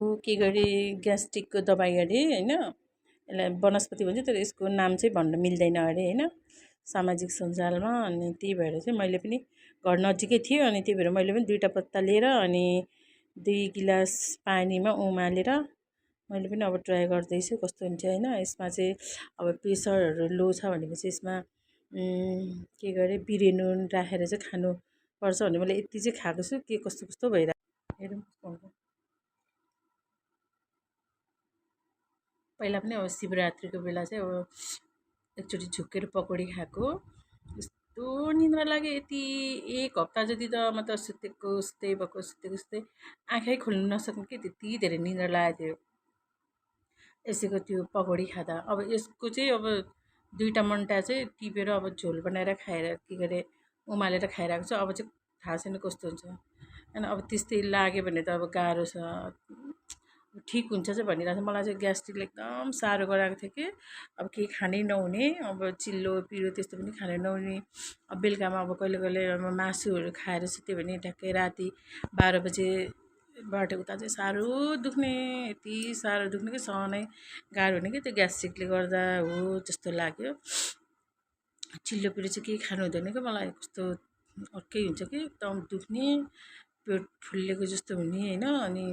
के गरी ग्यास्ट्रिकको दबाई अरे होइन, यसलाई वनस्पति भन्छ तर यसको नाम चाहिँ भन्न मिल्दैन अरे होइन सामाजिक सञ्जालमा। अनि त्यही भएर चाहिँ मैले पनि घर नजिकै थियो, अनि त्यही भएर मैले पनि दुईवटा पत्ता लिएर अनि 2 गिलास पानीमा उमालेर मैले पनि अब ट्राई गर्दैछु कस्तो हुन्छ होइन। यसमा चाहिँ अब प्रेसरहरू लो छ भनेपछि यसमा के गरे बिरे नुन राखेर चाहिँ खानुपर्छ भने मैले यति चाहिँ खाएको छु, के कस्तो कस्तो भइरहेको हेरौँ कस्तो हुन्छ। पहिला पनि अब शिवरात्रिको बेला चाहिँ अब एकचोटि झुक्केर पकौडी खाएको, यस्तो निद्रा लाग्यो यति। 1 हप्ता जति त म त सुतेको सुत्दै भएको, सुतेको सुत्दै आँखै खोल्नु नसक्ने कि त्यति धेरै निद्रा लागेको थियो यसैको त्यो पकौडी खाँदा। अब यसको चाहिँ अब 2टा चाहिँ टिपेर अब झोल बनाएर खाएर के गरे उमालेर खाइरहेको छु। अब चाहिँ थाहा छैन कस्तो हुन्छ होइन। अब त्यस्तै लाग्यो भने त अब गाह्रो छ, ठिक हुन्छ चाहिँ भनिरहेको छ। मलाई चाहिँ ग्यास्ट्रिकले एकदम साह्रो गराएको थियो कि अब केही खानै नहुने, अब चिल्लो पिरो त्यस्तो पनि खानै नहुने। अब बेलुकामा अब कहिले कहिले अब मासुहरू खाएर सुत्यो भने ट्याक्कै राति 12 बजेबाट उता चाहिँ साह्रो दुख्ने, यति साह्रो दुख्ने कि सहनै गाह्रो हुने कि त्यो ग्यास्ट्रिकले गर्दा हो जस्तो लाग्यो। चिल्लो पिरो चाहिँ केही खानु हुँदैन कि मलाई, कस्तो अर्कै हुन्छ कि एकदम दुख्ने, पेट फुल्लेको जस्तो हुने होइन, अनि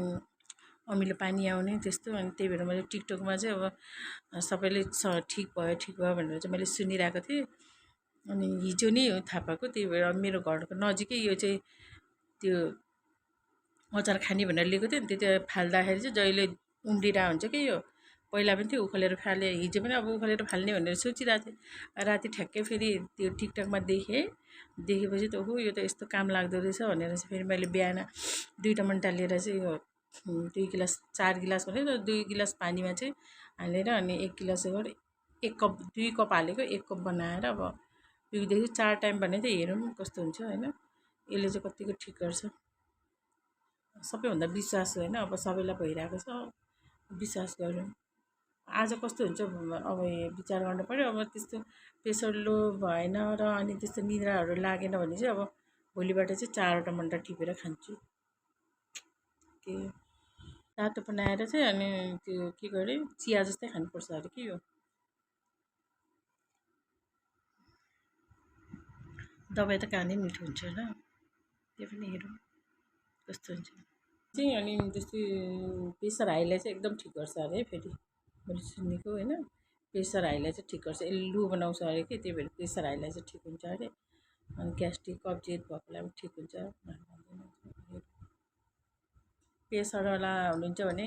अमिलो पानी आउने त्यस्तो। अनि त्यही भएर मैले टिकटकमा चाहिँ अब सबैले ठिक भयो भनेर चाहिँ मैले सुनिरहेको थिएँ। अनि हिजो नै हो थाहा पाएको, त्यही भएर मेरो घरको नजिकै यो चाहिँ त्यो अचार खाने भनेर लिएको थियो नि, त्यो फाल्दाखेरि चाहिँ जहिले उम्रिरहेको हुन्छ कि यो। पहिला पनि थियो उखालेर फाले, हिजो पनि अब उखालेर फाल्ने भनेर सोचिरहेको थिएँ। राति ठ्याक्कै फेरि त्यो टिकटकमा देखेपछि त ओहो यो त यस्तो काम लाग्दो रहेछ भनेर चाहिँ फेरि मैले बिहान 2 टमाटर लिएर चाहिँ यो 2 गिलास 4 गिलास भने 2 गिलास पानीमा चाहिँ हालेर अनि 1 गिलास गरेर 1 कप 2 कप हालेको 1 कप बनाएर अब पिउँदैछु 4 टाइम भने चाहिँ हेरौँ कस्तो हुन्छ होइन। यसले चाहिँ कतिको ठिक गर्छ सबैभन्दा विश्वास होइन, अब सबैलाई भइरहेको छ विश्वास गरौँ। आज कस्तो हुन्छ अब विचार गर्नु पऱ्यो। अब त्यस्तो प्रेसर लो भएन र अनि त्यस्तो निद्राहरू लागेन भने चाहिँ अब भोलिबाट चाहिँ 4 टमाटर टिपेर खान्छु। के तातो बनाएर चाहिँ अनि त्यो के गरेँ चिया जस्तै खानुपर्छ अरे कि यो दबाई त कहाँनै मिठो हुन्छ होला, त्यो पनि हेरौँ कस्तो हुन्छ चाहिँ। अनि जस्तै प्रेसर हाईलाई चाहिँ एकदम ठिक गर्छ अरे फेरि मैले सुनेको होइन। प्रेसर हाईलाई चाहिँ ठिक गर्छ, यसले लु बनाउँछ अरे कि, त्यही भएर प्रेसर हाईलाई चाहिँ ठिक हुन्छ अरे। अनि ग्यास्ट्रिक कब्जियत भएकोलाई पनि ठिक हुन्छ। प्रेसरवाला हुनुहुन्छ भने